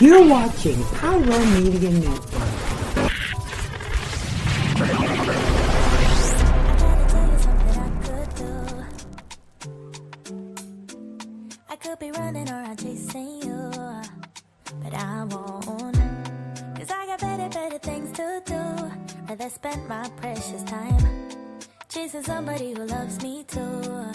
You're watching Power Media Network. I could be running around chasing you, but I won't. Cause I got better things to do. Rather spend my precious time chasing somebody who loves me too.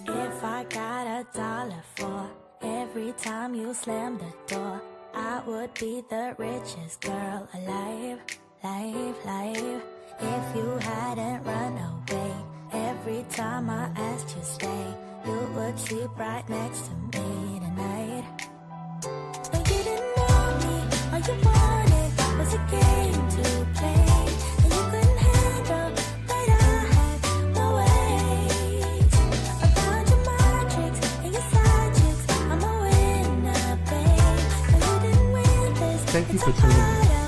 If I got $1 for every time you slam the door, I would be the richest girl alive, life. If you hadn't run away every time I asked you stay, you would sleep right next to me tonight. And you didn't know me, all you wanted was a game to play, and you couldn't handle that I had my ways. About your magics and your side chicks, I'm a winner, babe. And you didn't win this. Thank you for tuning in.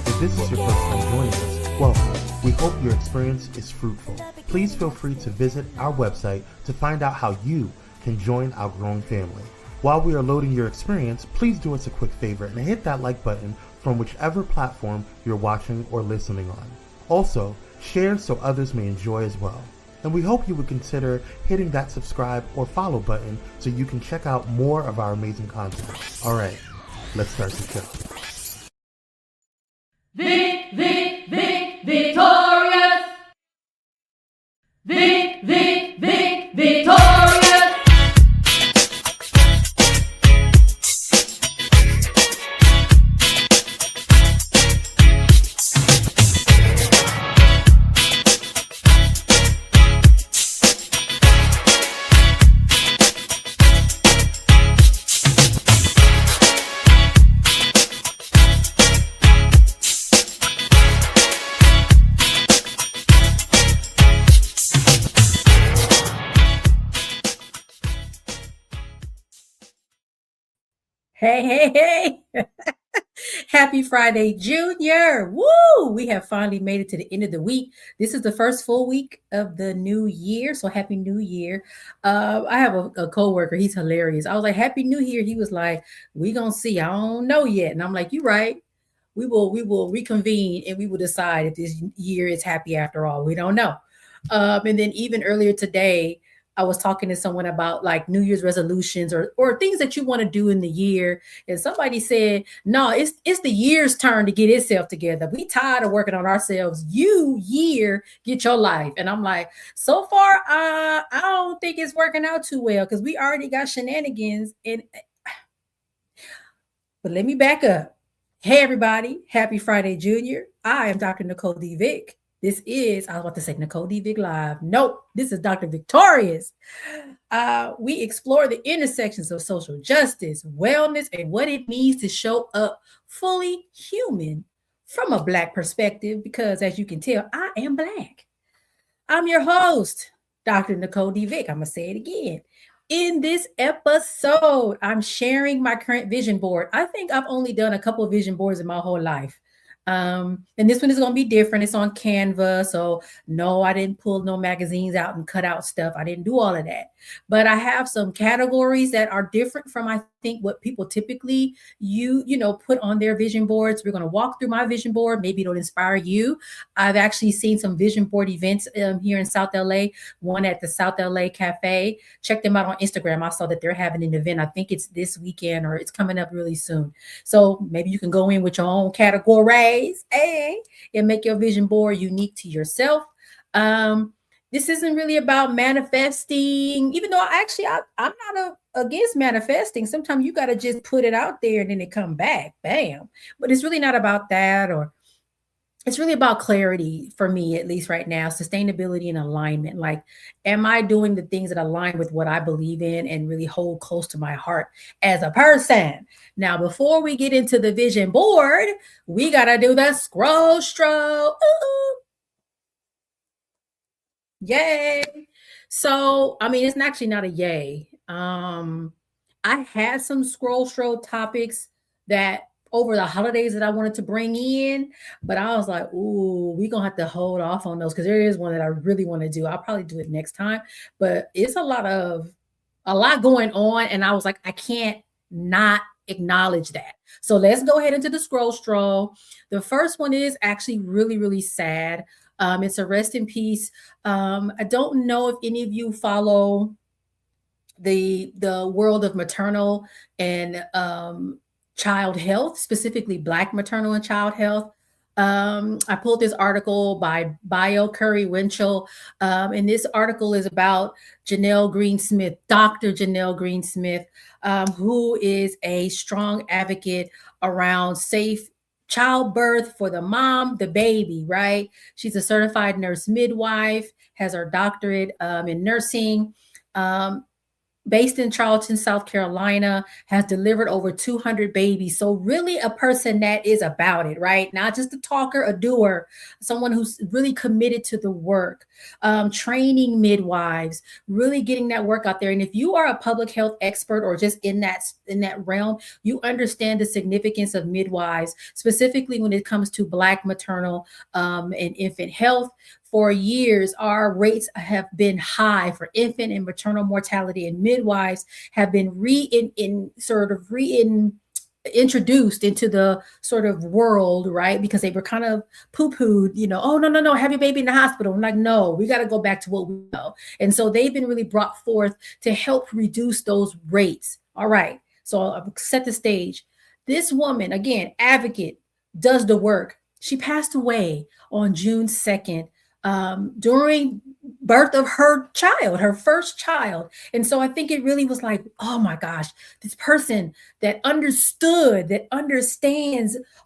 If this is your first time joining us, welcome. We hope your experience is fruitful. Please feel free to visit our website to find out how you can join our growing family. While we are loading your experience, please do us a quick favor and hit that like button from whichever platform you're watching or listening on. Also, share so others may enjoy as well. And we hope you would consider hitting that subscribe or follow button so you can check out more of our amazing content. All right, let's start the show. Vick, Victorious! Vick, Victorious! Hey. Happy Friday, Junior. Woo! We have finally made it to the end of the week. This is the first full week of the new year. So happy new year. I have a coworker. He's hilarious. I was like, happy new year. He was like, we gonna see. I don't know yet. And I'm like, you're right. We will reconvene and we will decide if this year is happy after all. We don't know. And then even earlier today, I was talking to someone about like New Year's resolutions or things that you want to do in the year. And somebody said, no, it's the year's turn to get itself together. We tired of working on ourselves. You year, get your life. And I'm like, so far, I don't think it's working out too well because we already got shenanigans. But let me back up. Hey, everybody. Happy Friday, Junior. I am Dr. Nicole D. Vick. This is, I was about to say Nicole D. Vick Live. Nope, this is Dr. VICKtorious. We explore the intersections of social justice, wellness, and what it means to show up fully human from a Black perspective, because as you can tell, I am Black. I'm your host, Dr. Nicole D. Vick. I'm going to say it again. In this episode, I'm sharing my current vision board. I think I've only done a couple of vision boards in my whole life. And this one is going to be different. It's on Canva. So no, I didn't pull no magazines out and cut out stuff. I didn't do all of that. But I have some categories that are different from, I think, what people typically put on their vision boards. We're going to walk through my vision board. Maybe it'll inspire you. I've actually seen some vision board events here in South LA, one at the South LA Cafe. Check them out on Instagram. I saw that they're having an event. I think it's this weekend or it's coming up really soon. So maybe you can go in with your own categories, and make your vision board unique to yourself. This isn't really about manifesting, even though I'm not against manifesting. Sometimes you got to just put it out there and then it come back, bam. But it's really not about that, or it's really about clarity for me, at least right now, sustainability and alignment. Like, am I doing the things that align with what I believe in and really hold close to my heart as a person? Now, before we get into the vision board, we got to do the scroll stroke. Ooh. Yay. So, I mean, it's actually not a yay. I had some scroll stroke topics that over the holidays that I wanted to bring in, but I was like, ooh, we're going to have to hold off on those because there is one that I really want to do. I'll probably do it next time, but it's a lot of a lot going on. And I was like, I can't not acknowledge that. So let's go ahead into the scroll stroll. The first one is actually really, really sad. It's a rest in peace. I don't know if any of you follow the world of maternal and child health, specifically Black maternal and child health. I pulled this article by Bio Curry Winchell, and this article is about Janelle Greensmith, Dr. Janelle Greensmith, who is a strong advocate around safe childbirth for the mom, the baby, right? She's a certified nurse midwife, has her doctorate in nursing. Based in Charleston, South Carolina, has delivered over 200 babies. So really a person that is about it, right? Not just a talker, a doer, someone who's really committed to the work, training midwives, really getting that work out there. And if you are a public health expert or just in that realm, you understand the significance of midwives, specifically when it comes to Black maternal and infant health. For years, our rates have been high for infant and maternal mortality, and midwives have been introduced into the sort of world, right? Because they were kind of poo-pooed, oh, no, have your baby in the hospital. I'm like, no, we got to go back to what we know. And so they've been really brought forth to help reduce those rates. All right, so I'll set the stage. This woman, again, advocate, does the work. She passed away on June 2nd. During birth of her child, her first child. And so I think it really was like, oh my gosh, this person that understands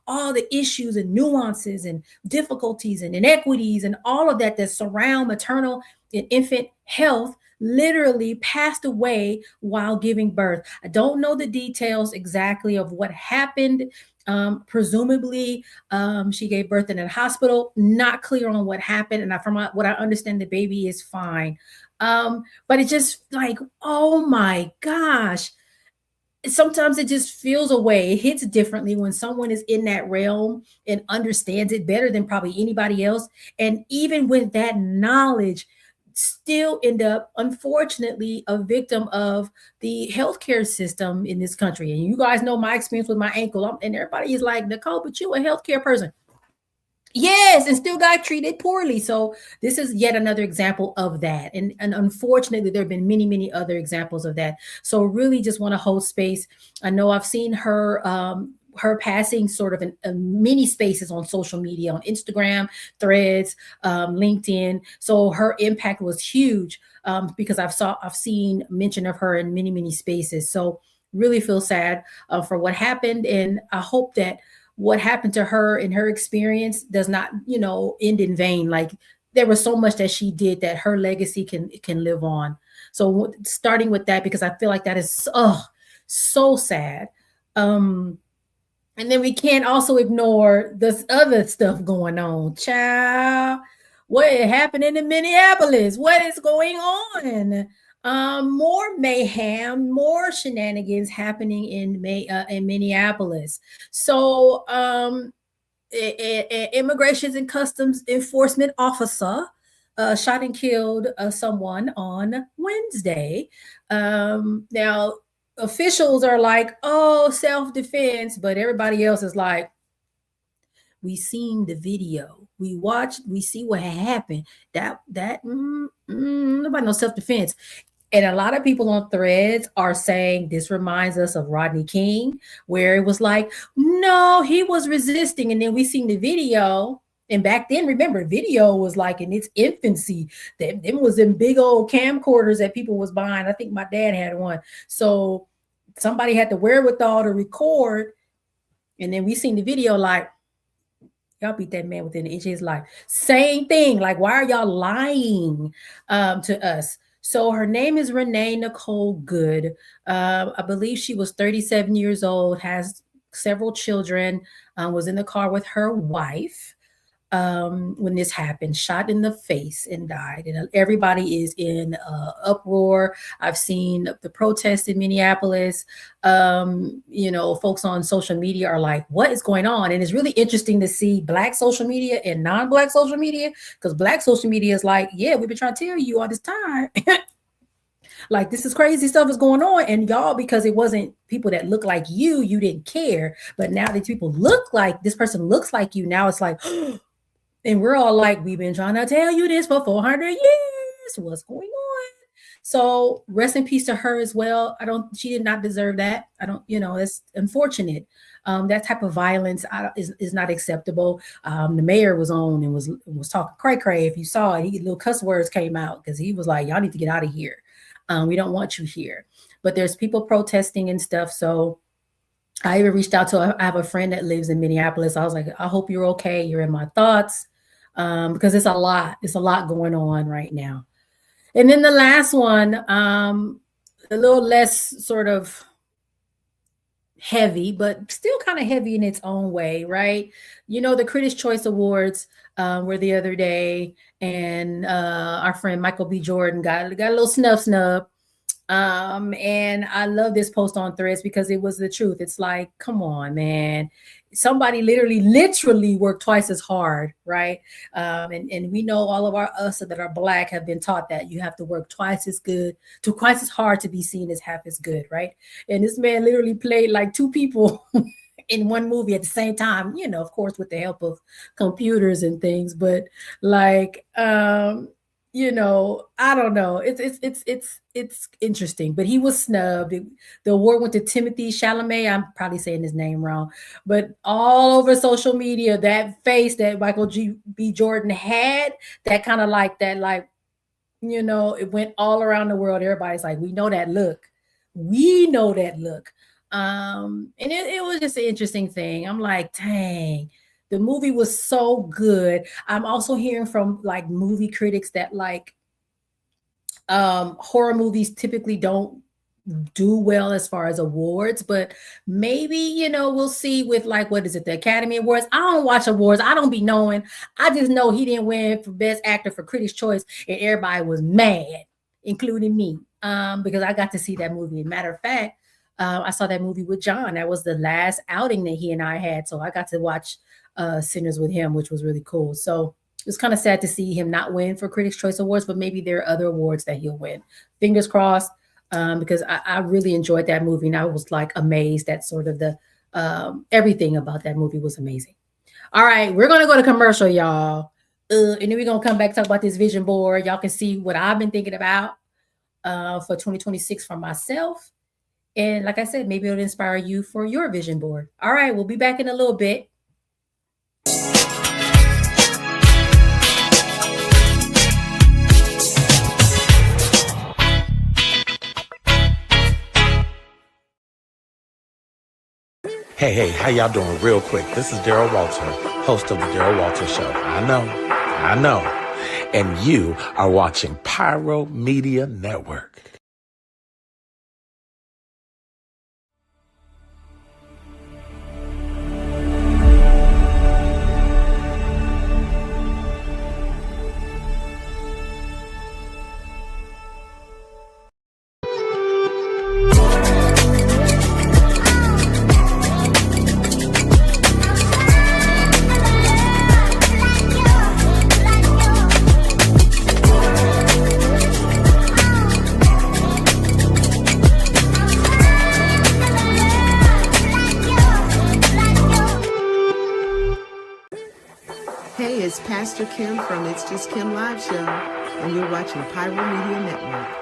all the issues and nuances and difficulties and inequities and all of that surround maternal and infant health literally passed away while giving birth. I don't know the details exactly of what happened. Presumably, she gave birth in a hospital. Not clear on what happened. And from what I understand, the baby is fine. But it's just like, oh my gosh. Sometimes it just feels a way. It hits differently when someone is in that realm and understands it better than probably anybody else. And even with that knowledge, still end up, unfortunately, a victim of the healthcare system in this country. And you guys know my experience with my ankle. And everybody is like, Nicole, but you a healthcare person. Yes, and still got treated poorly. So this is yet another example of that. And unfortunately, there have been many, many other examples of that. So really just want to hold space. I know I've seen her passing sort of in many spaces on social media, on Instagram, Threads, LinkedIn. So her impact was huge because I've seen mention of her in many, many spaces. So really feel sad for what happened. And I hope that what happened to her in her experience does not, end in vain. Like there was so much that she did that her legacy can live on. So starting with that, because I feel like that is so sad. And then we can't also ignore this other stuff going on. Child, what happened in Minneapolis? What is going on? More mayhem, more shenanigans happening in Minneapolis. So, Immigration and Customs Enforcement officer shot and killed someone on Wednesday. Now, officials are like, oh, self-defense, but everybody else is like, we seen the video, we watched, we see what happened. Nobody knows self-defense. And a lot of people on Threads are saying this reminds us of Rodney King, where it was like, no, he was resisting. And then we seen the video. And back then, remember, video was like in its infancy. Them was in big old camcorders that people was buying. I think my dad had one. So somebody had the wherewithal to record. And then we seen the video like, y'all beat that man within an inch of his life. Same thing. Like, why are y'all lying to us? So her name is Renee Nicole Good. I believe she was 37 years old, has several children, was in the car with her wife when this happened, shot in the face and died. And everybody is in uproar. I've seen the protests in Minneapolis. Folks on social media are like, what is going on? And it's really interesting to see Black social media and non-Black social media, because Black social media is like, yeah, we've been trying to tell you all this time. Like this is crazy stuff is going on. And y'all, because it wasn't people that look like you didn't care. But now that people look like this person looks like you, now it's like, and we're all like, we've been trying to tell you this for 400 years. What's going on? So rest in peace to her as well. She did not deserve that. It's unfortunate. That type of violence is not acceptable. The mayor was on and was talking cray. If you saw it, little cuss words came out because he was like, y'all need to get out of here. We don't want you here. But there's people protesting and stuff. So I even reached out to, I have a friend that lives in Minneapolis. I was like, I hope you're okay. You're in my thoughts. Because it's a lot going on right now. And then the last one, a little less sort of heavy, but still kind of heavy in its own way, right? The Critics' Choice Awards were the other day, and our friend Michael B. Jordan got a little snub. And I love this post on Threads because it was the truth. It's like, come on, man. Somebody literally worked twice as hard, right? And we know all of us that are Black have been taught that you have to work twice as hard to be seen as half as good, right? And this man literally played like two people in one movie at the same time, of course, with the help of computers and things, but like, I don't know. It's interesting, but he was snubbed. The award went to Timothy Chalamet. I'm probably saying his name wrong, but all over social media, that face that Michael B. Jordan had, that kind of like that, like, it went all around the world. Everybody's like, we know that look. And it was just an interesting thing. I'm like, dang. The movie was so good. I'm also hearing from like movie critics that like horror movies typically don't do well as far as awards, but maybe, we'll see with like, what is it, the Academy Awards? I don't watch awards. I don't be knowing. I just know he didn't win for Best Actor for Critics' Choice, and everybody was mad, including me, because I got to see that movie. Matter of fact, I saw that movie with John. That was the last outing that he and I had, so I got to watch Sinners with him, which was really cool. So it's kind of sad to see him not win for Critics' Choice Awards, but maybe there are other awards that he'll win. Fingers crossed, because I really enjoyed that movie, and I was like amazed at sort of the everything about that movie was amazing. All right, we're gonna go to commercial, y'all, and then we're gonna come back and talk about this vision board. Y'all can see what I've been thinking about for 2026 for myself. And like I said, maybe it'll inspire you for your vision board. All right, we'll be back in a little bit. Hey, how y'all doing? Real quick, this is Daryl Walter, host of the Daryl Walter Show. I know. And you are watching Pyro Media Network. Hey, it's Pastor Kim from It's Just Kim Live Show, and you're watching Pyro Media Network.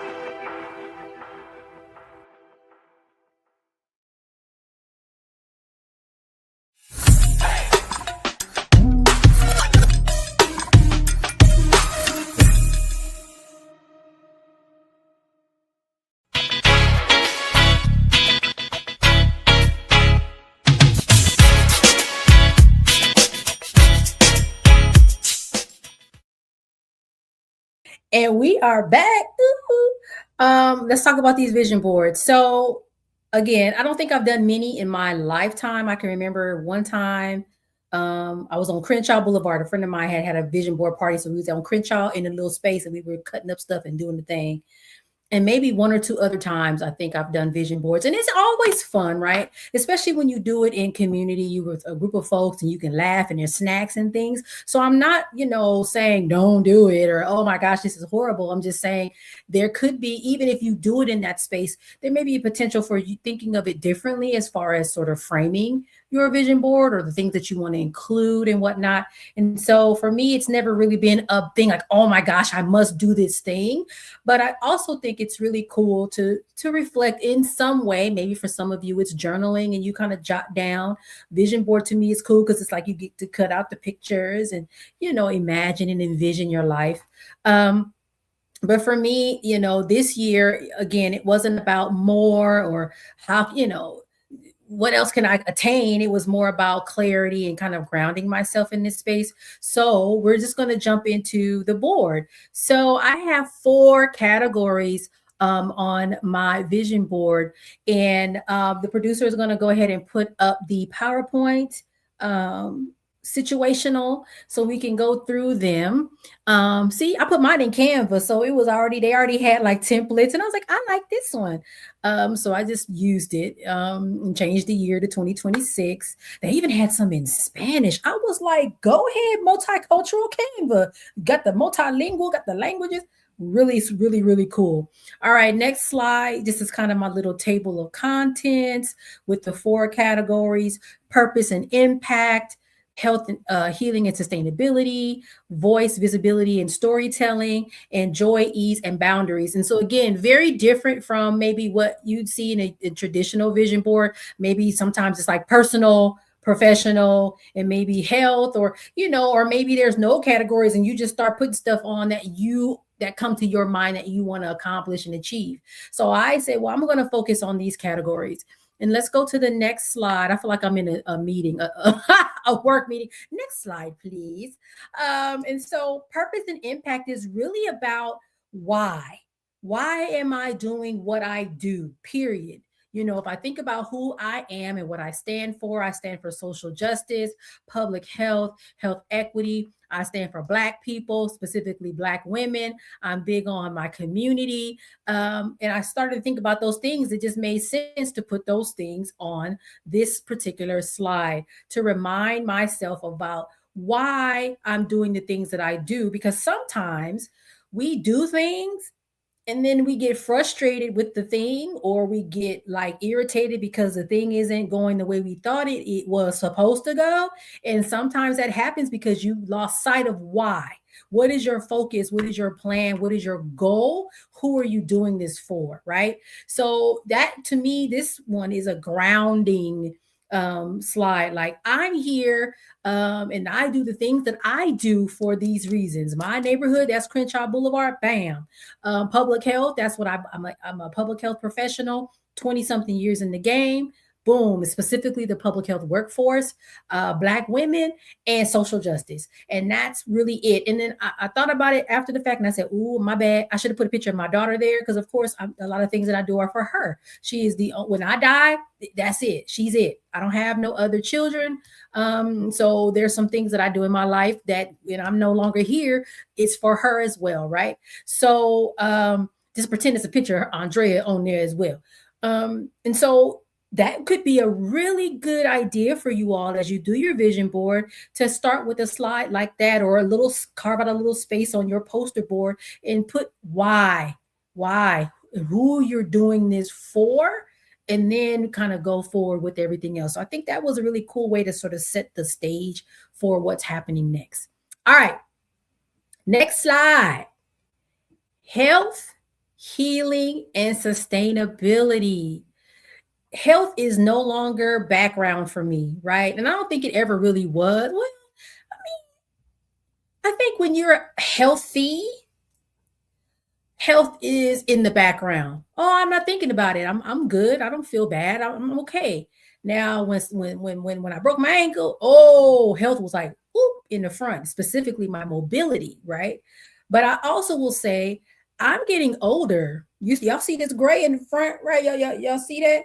And we are back. Let's talk about these vision boards. So again, I don't think I've done many in my lifetime. I can remember one time I was on Crenshaw Boulevard. A friend of mine had a vision board party. So we was on Crenshaw in a little space and we were cutting up stuff and doing the thing. And maybe one or two other times I think I've done vision boards, and it's always fun, right? Especially when you do it in community, you with a group of folks and you can laugh and there's snacks and things. So I'm not, saying don't do it or, oh my gosh, this is horrible. I'm just saying there could be, even if you do it in that space, there may be a potential for you thinking of it differently as far as sort of framing your vision board or the things that you want to include and whatnot. And so for me, it's never really been a thing like, oh my gosh, I must do this thing. But I also think it's really cool to reflect in some way. Maybe for some of you, it's journaling and you kind of jot down. Vision board to me is cool because it's like you get to cut out the pictures and, imagine and envision your life. But for me, this year, again, it wasn't about more or how, what else can I attain? It was more about clarity and kind of grounding myself in this space. So we're just going to jump into the board. So I have 4 categories on my vision board, and the producer is going to go ahead and put up the PowerPoint situational so we can go through them. See, I put mine in Canva, so it was they already had like templates, and I was like, I like this one. So I just used it and changed the year to 2026. They even had some in Spanish. I was like, go ahead, multicultural Canva. Got the multilingual, got the languages. Really, really, really cool. All right, next slide. This is kind of my little table of contents with the 4 categories: purpose and impact, health and healing and sustainability, voice, visibility and storytelling, and joy, ease, and boundaries. And so again, very different from maybe what you'd see in a traditional vision board. Maybe sometimes it's like personal, professional, and maybe health, or or maybe there's no categories and you just start putting stuff on that come to your mind that you want to accomplish and achieve. So I say, well, I'm going to focus on these categories. And let's go to the next slide. I feel like I'm in a meeting, a work meeting. Next slide, please. And so purpose and impact is really about why. Why am I doing what I do, period? If I think about who I am and what I stand for social justice, public health, health equity. I stand for Black people, specifically Black women. I'm big on my community. And I started to think about those things. It just made sense to put those things on this particular slide to remind myself about why I'm doing the things that I do. Because sometimes we do things and then we get frustrated with the thing, or we get like irritated because the thing isn't going the way we thought it was supposed to go. And sometimes that happens because you lost sight of why. What is your focus? What is your plan? What is your goal? Who are you doing this for? Right. So that, to me, this one is a grounding slide. Like, I'm here and I do the things that I do for these reasons. My neighborhood, that's Crenshaw Boulevard, bam. Public health, that's what I'm a public health professional, 20 something years in the game. Boom, specifically the public health workforce, Black women, and social justice. And that's really it. And then I thought about it after the fact, and I said, ooh, my bad. I should have put a picture of my daughter there, because of course, a lot of things that I do are for her. She is when I die, that's it. She's it. I don't have no other children. So there's some things that I do in my life that when I'm no longer here, it's for her as well, right? So just pretend it's a picture of Andrea on there as well. And so that could be a really good idea for you all as you do your vision board, to start with a slide like that, or carve out a little space on your poster board and put why, who you're doing this for, and then kind of go forward with everything else. So I think that was a really cool way to sort of set the stage for what's happening next. All right, next slide. Health, healing, and sustainability. Health is no longer background for me, right? And I don't think it ever really was. Well, I think when you're healthy, health is in the background. Oh, I'm not thinking about it. I'm good. I don't feel bad. I'm okay. Now, when I broke my ankle, health was like in the front, specifically my mobility, right? But I also will say I'm getting older. Y'all see this gray in the front, right? Y'all see that?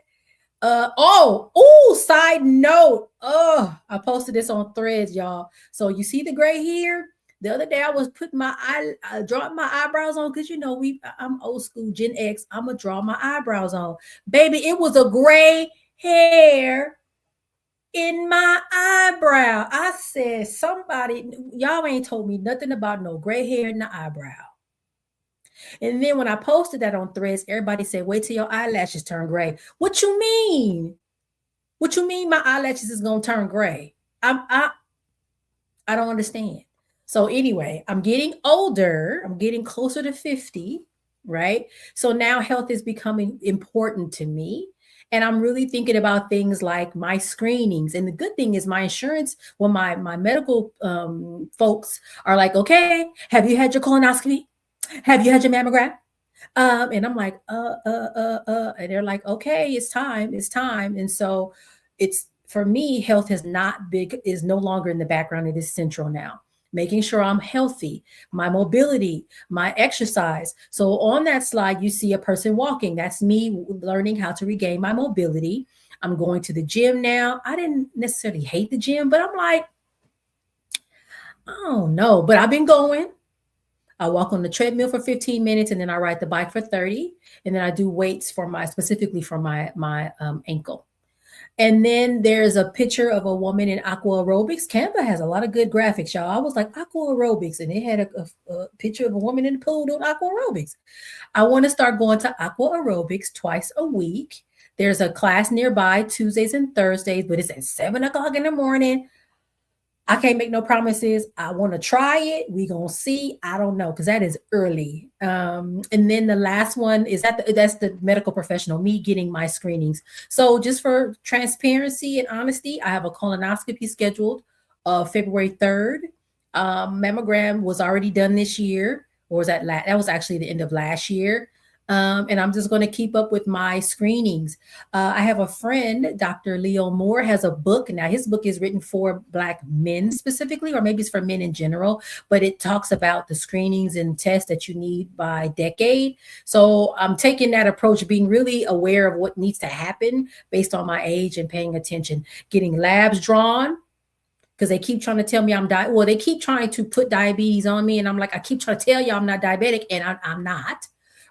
Side note. I posted this on Threads, y'all. So you see the gray here? The other day I was putting drawing my eyebrows on because I'm old school Gen X. I'm gonna draw my eyebrows on, baby. It was a gray hair in my eyebrow. I said, somebody, y'all ain't told me nothing about no gray hair in the eyebrow. And then when I posted that on Threads, everybody said, wait till your eyelashes turn gray. What you mean? What you mean my eyelashes is gonna turn gray? I don't understand. So anyway, I'm getting older. I'm getting closer to 50, right? So now health is becoming important to me. And I'm really thinking about things like my screenings. And the good thing is my insurance, well, my medical folks are like, okay, have you had your colonoscopy? Have you had your mammogram? And I'm like, and they're like, okay, it's time. And so it's, for me, health is no longer in the background. It is central now. Making sure I'm healthy, my mobility, my exercise. So on that slide, you see a person walking. That's me learning how to regain my mobility. I'm going to the gym now. I didn't necessarily hate the gym, but I'm like, I don't know, but I've been going. I walk on the treadmill for 15 minutes and then I ride the bike for 30. And then I do weights specifically for my ankle. And then there's a picture of a woman in aqua aerobics. Canva has a lot of good graphics, y'all. I was like, aqua aerobics, and it had a picture of a woman in the pool doing aqua aerobics. I want to start going to aqua aerobics twice a week. There's a class nearby Tuesdays and Thursdays, but it's at 7:00 in the morning. I can't make no promises. I want to try it. We gonna see. I don't know, because that is early. And then the last one is that's the medical professional, me getting my screenings. So just for transparency and honesty, I have a colonoscopy scheduled February 3rd. Mammogram was already done this year, or was that was actually the end of last year. And I'm just going to keep up with my screenings. I have a friend, Dr. Leo Moore, has a book. Now, his book is written for Black men specifically, or maybe it's for men in general, but it talks about the screenings and tests that you need by decade. So I'm taking that approach, being really aware of what needs to happen based on my age and paying attention, getting labs drawn, because they keep trying to tell me they keep trying to put diabetes on me. And I'm like, I keep trying to tell you I'm not diabetic, and I'm not.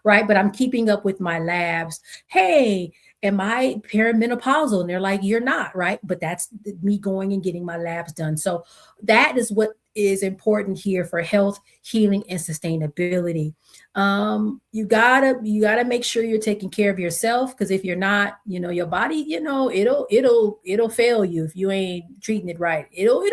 Right. But I'm keeping up with my labs. Hey, am I perimenopausal? And they're like, you're not. Right. But that's me going and getting my labs done. So that is what is important here for health, healing, and sustainability. You gotta make sure you're taking care of yourself, because if you're not, your body, it'll fail you if you ain't treating it right. It'll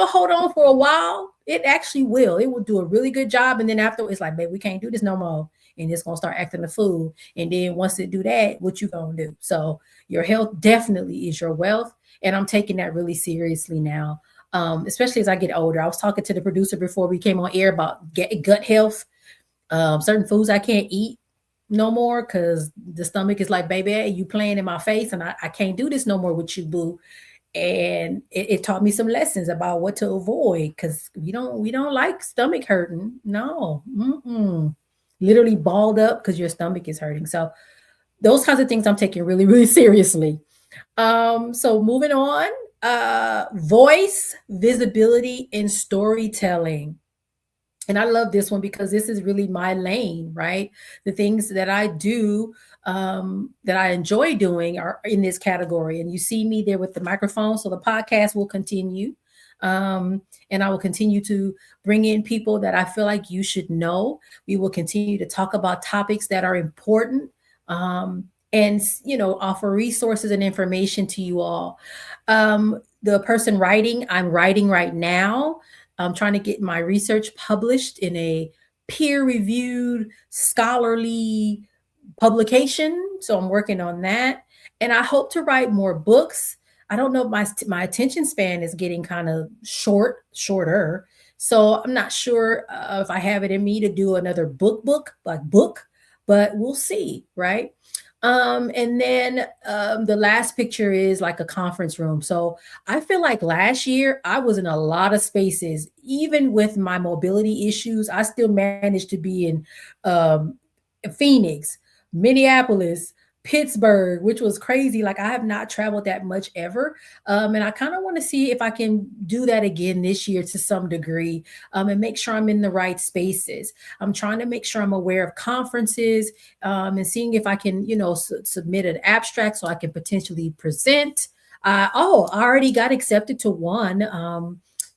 hold on for a while. It actually will. It will do a really good job. And then after, it's like, babe, we can't do this no more. And it's going to start acting a fool. And then once it do that, what you going to do? So your health definitely is your wealth. And I'm taking that really seriously now, especially as I get older. I was talking to the producer before we came on air about gut health. Certain foods I can't eat no more because the stomach is like, baby, you playing in my face, and I can't do this no more with you, boo. And it taught me some lessons about what to avoid, because we don't like stomach hurting. No. Literally balled up because your stomach is hurting. So those kinds of things I'm taking really, really seriously. So moving on, voice, visibility, and storytelling. And I love this one because this is really my lane, right? The things that I do, that I enjoy doing, are in this category. And you see me there with the microphone. So the podcast will continue. And I will continue to bring in people that I feel like you should know. We will continue to talk about topics that are important, and offer resources and information to you all. The person writing, I'm writing right now. I'm trying to get my research published in a peer-reviewed, scholarly publication. So I'm working on that. And I hope to write more books. I don't know, my attention span is getting kind of shorter. So I'm not sure if I have it in me to do another book, but we'll see, right? And then the last picture is like a conference room. So I feel like last year I was in a lot of spaces. Even with my mobility issues, I still managed to be in Phoenix, Minneapolis, Pittsburgh, which was crazy. Like I have not traveled that much ever. And I kind of want to see if I can do that again this year to some degree, and make sure I'm in the right spaces. I'm trying to make sure I'm aware of conferences, and seeing if I can, submit an abstract so I can potentially present. I already got accepted to one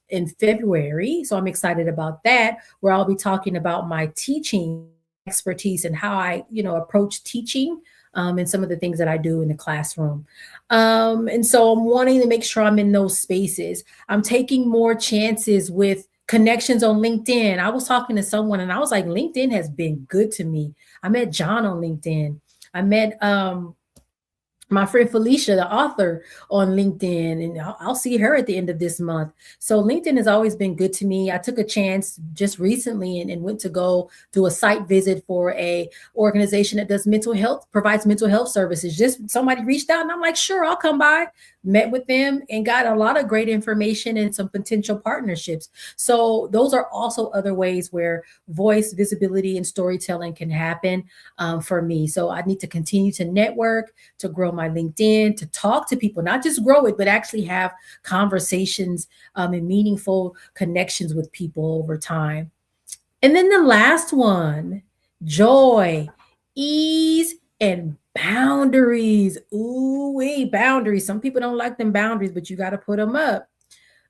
in February. So I'm excited about that, where I'll be talking about my teaching expertise and how I, approach teaching, and some of the things that I do in the classroom. And so I'm wanting to make sure I'm in those spaces. I'm taking more chances with connections on LinkedIn. I was talking to someone and I was like, LinkedIn has been good to me. I met John on LinkedIn. I met my friend Felicia, the author, on LinkedIn, and I'll see her at the end of this month. So LinkedIn has always been good to me. I took a chance just recently and went to go do a site visit for a organization that does provides mental health services. Just somebody reached out and I'm like, sure, I'll come by. Met with them and got a lot of great information and some potential partnerships. So those are also other ways where voice, visibility, and storytelling can happen for me. So I need to continue to network, to grow my LinkedIn, to talk to people, not just grow it, but actually have conversations and meaningful connections with people over time. And then the last one, joy, ease, and boundaries. Ooh, boundaries. Some people don't like them boundaries, but you got to put them up.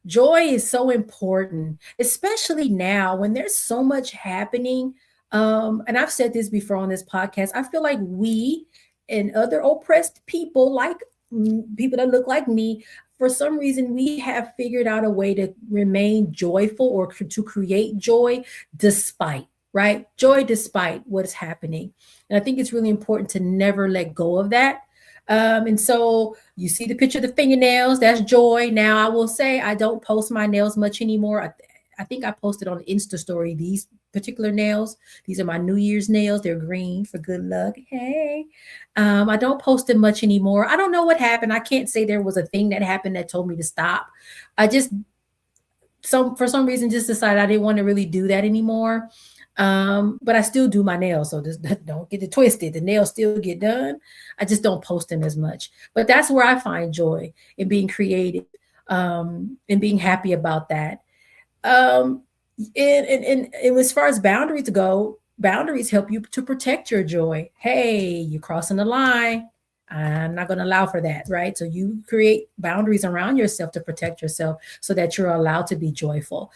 Joy is so important, especially now when there's so much happening. And I've said this before on this podcast. I feel like we and other oppressed people, like people that look like me, for some reason, we have figured out a way to remain joyful or to create joy despite, right? Joy despite what's happening. And I think it's really important to never let go of that. And so you see the picture of the fingernails, that's joy. Now I will say I don't post my nails much anymore. I think I posted on Insta story these particular nails. These are my New Year's nails. They're green for good luck. Hey, I don't post them much anymore. I don't know what happened. I can't say there was a thing that happened that told me to stop. I just, for some reason, just decided I didn't want to really do that anymore. But I still do my nails. So just don't get it twisted. The nails still get done. I just don't post them as much. But that's where I find joy in being creative, and being happy about that. And as far as boundaries go, boundaries help you to protect your joy. Hey, you're crossing the line. I'm not going to allow for that, right? So you create boundaries around yourself to protect yourself so that you're allowed to be joyful.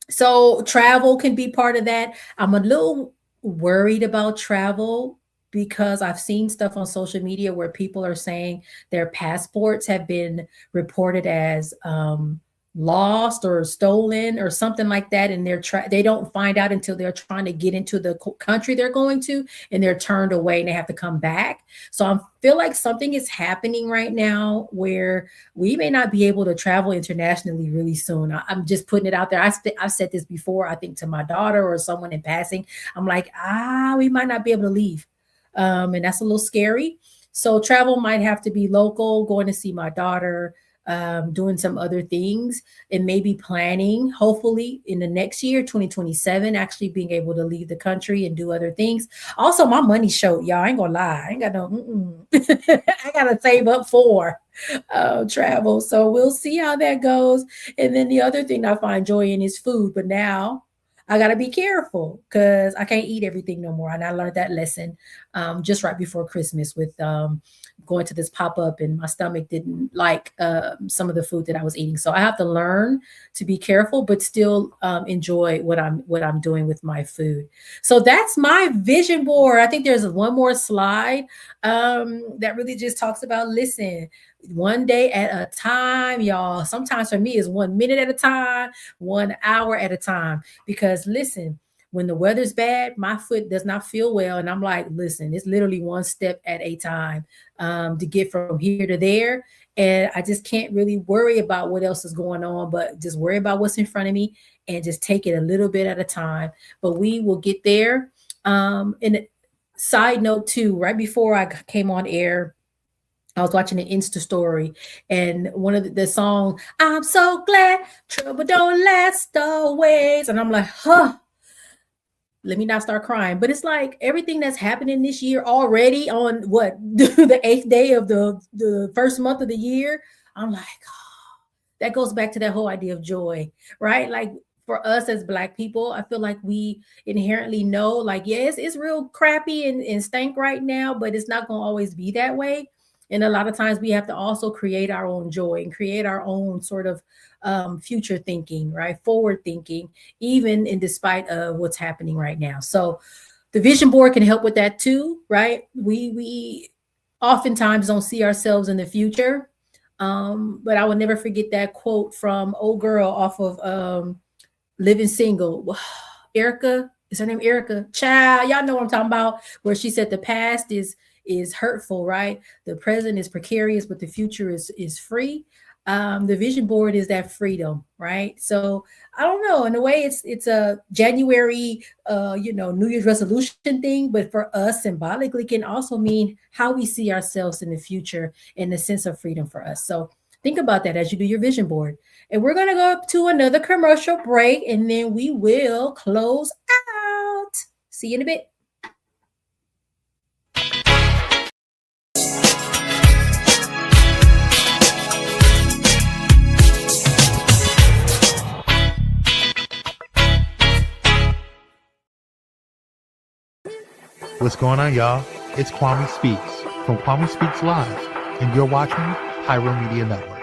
So travel can be part of that. I'm a little worried about travel because I've seen stuff on social media where people are saying their passports have been reported as lost or stolen or something like that, and they don't find out until they're trying to get into the country they're going to, and they're turned away and they have to come back. So I feel like something is happening right now where we may not be able to travel internationally really soon. I'm just putting it out there. I've said this before, I think to my daughter or someone in passing. I'm like, we might not be able to leave, and that's a little scary. So travel might have to be local, going to see my daughter, doing some other things, and maybe planning, hopefully in the next year, 2027, actually being able to leave the country and do other things. Also, my money short, y'all. I ain't gonna lie. I ain't got no, I gotta save up for travel. So we'll see how that goes. And then the other thing I find joy in is food. But now I got to be careful because I can't eat everything no more. And I learned that lesson just right before Christmas with going to this pop-up, and my stomach didn't like some of the food that I was eating. So I have to learn to be careful, but still enjoy what I'm doing with my food. So that's my vision board. I think there's one more slide that really just talks about, listen, one day at a time, y'all. Sometimes for me it's 1 minute at a time, 1 hour at a time, because listen, when the weather's bad, my foot does not feel well. And I'm like, listen, it's literally one step at a time to get from here to there. And I just can't really worry about what else is going on, but just worry about what's in front of me and just take it a little bit at a time. But we will get there. And side note too, right before I came on air, I was watching an Insta story, and one of the song, I'm so glad trouble don't last always. And I'm like, let me not start crying, but it's like everything that's happening this year already on what the 8th day of the first month of the year. I'm like, oh, that goes back to that whole idea of joy, right? Like for us as Black people, I feel like we inherently know, like, yes, it's real crappy and stank right now, but it's not going to always be that way. And a lot of times we have to also create our own joy and create our own sort of future thinking, right? Forward thinking, even in despite of what's happening right now. So the vision board can help with that too, right? We oftentimes don't see ourselves in the future. But I will never forget that quote from old girl off of Living Single. Erica, is her name Erica? Child, y'all know what I'm talking about. Where she said the past is hurtful, right? The present is precarious, but the future is free. The vision board is that freedom, right? So I don't know. In a way, it's a January, New Year's resolution thing, but for us, symbolically, can also mean how we see ourselves in the future and the sense of freedom for us. So think about that as you do your vision board. And we're gonna go up to another commercial break, and then we will close out. See you in a bit. What's going on, y'all? It's Kwame Speaks from Kwame Speaks Live, and you're watching Pyro Media Network.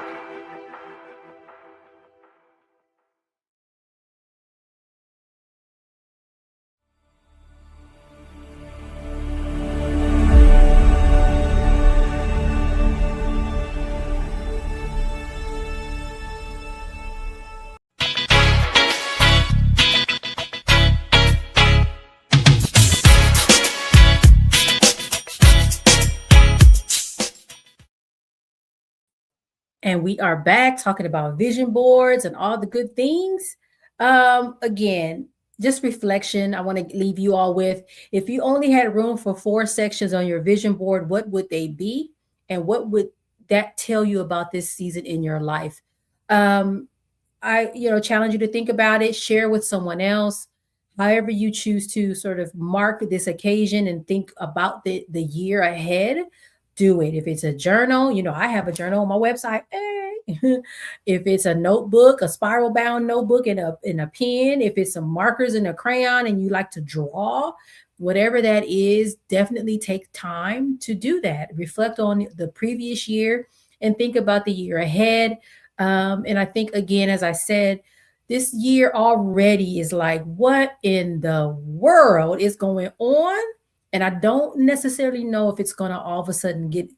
And we are back talking about vision boards and all the good things. Again, just reflection. I want to leave you all with, if you only had room for 4 sections on your vision board, what would they be? And what would that tell you about this season in your life? I challenge you to think about it, share with someone else, however you choose to sort of mark this occasion and think about the year ahead. Do it. If it's a journal, I have a journal on my website. Hey. If it's a notebook, a spiral bound notebook and a pen, if it's some markers and a crayon and you like to draw, whatever that is, definitely take time to do that. Reflect on the previous year and think about the year ahead. And I think, again, as I said, this year already is like, what in the world is going on? And I don't necessarily know if it's going to all of a sudden get,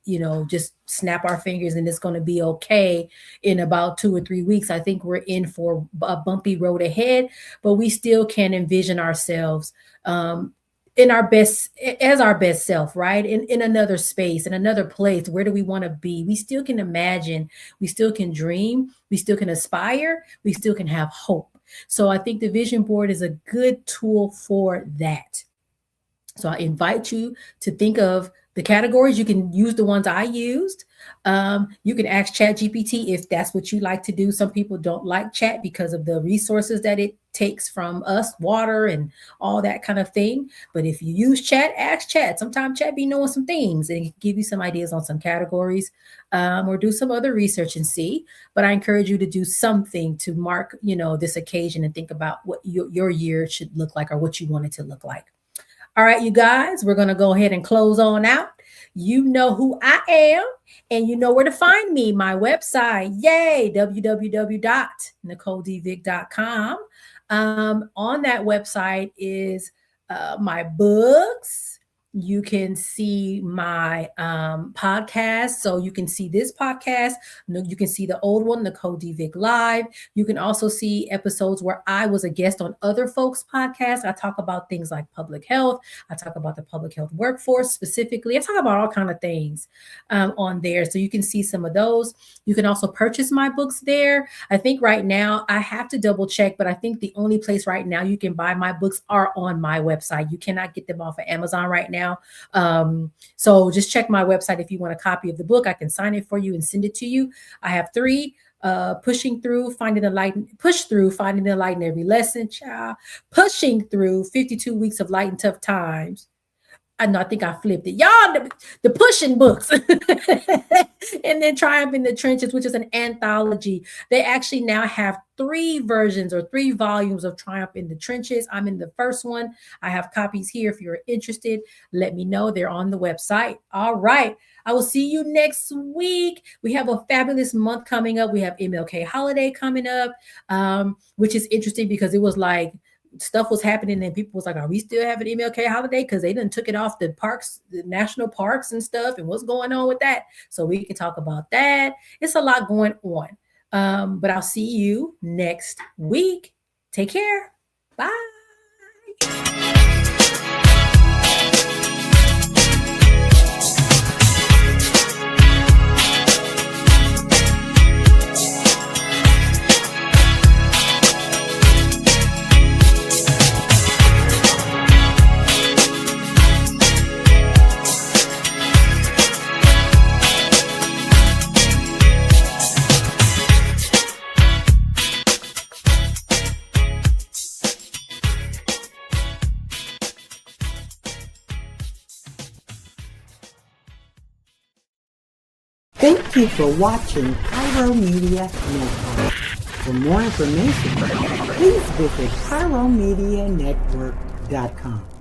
just snap our fingers and it's going to be okay in about 2 or 3 weeks. I think we're in for a bumpy road ahead, but we still can envision ourselves in our best self, right? In another space, in another place. Where do we want to be? We still can imagine, we still can dream, we still can aspire, we still can have hope. So I think the vision board is a good tool for that. So I invite you to think of the categories. You can use the ones I used. You can ask ChatGPT if that's what you like to do. Some people don't like chat because of the resources that it takes from us, water and all that kind of thing. But if you use chat, ask chat. Sometimes chat be knowing some things and it can give you some ideas on some categories, or do some other research and see. But I encourage you to do something to mark, this occasion and think about what your year should look like or what you want it to look like. All right, you guys, we're going to go ahead and close on out. You know who I am, and you know where to find me. My website, yay, www.nicoledvick.com. On that website is my books. You can see my podcast. So you can see this podcast. You can see the old one, Nicole D. Vick Live. You can also see episodes where I was a guest on other folks' podcasts. I talk about things like public health. I talk about the public health workforce specifically. I talk about all kinds of things on there. So you can see some of those. You can also purchase my books there. I think right now, I have to double check, but I think the only place right now you can buy my books are on my website. You cannot get them off of Amazon right now. So just check my website if you want a copy of the book. I can sign it for you and send it to you. I have 3 pushing through, finding the light, push through, finding the light in every lesson, child, pushing through 52 weeks of light and tough times. I know, I think I flipped it. Y'all, the pushing books. And then Triumph in the Trenches, which is an anthology. They actually now have 3 versions or 3 volumes of Triumph in the Trenches. I'm in the first one. I have copies here. If you're interested, let me know. They're on the website. All right. I will see you next week. We have a fabulous month coming up. We have MLK holiday coming up, which is interesting because it was like, stuff was happening and people was like, are we still having MLK holiday? Because they done took it off the parks, the national parks and stuff, and what's going on with that. So we can talk about that. It's a lot going on. But I'll see you next week. Take care. Bye. Thank you for watching Pyro Media Network. For more information, please visit pyromedianetwork.com.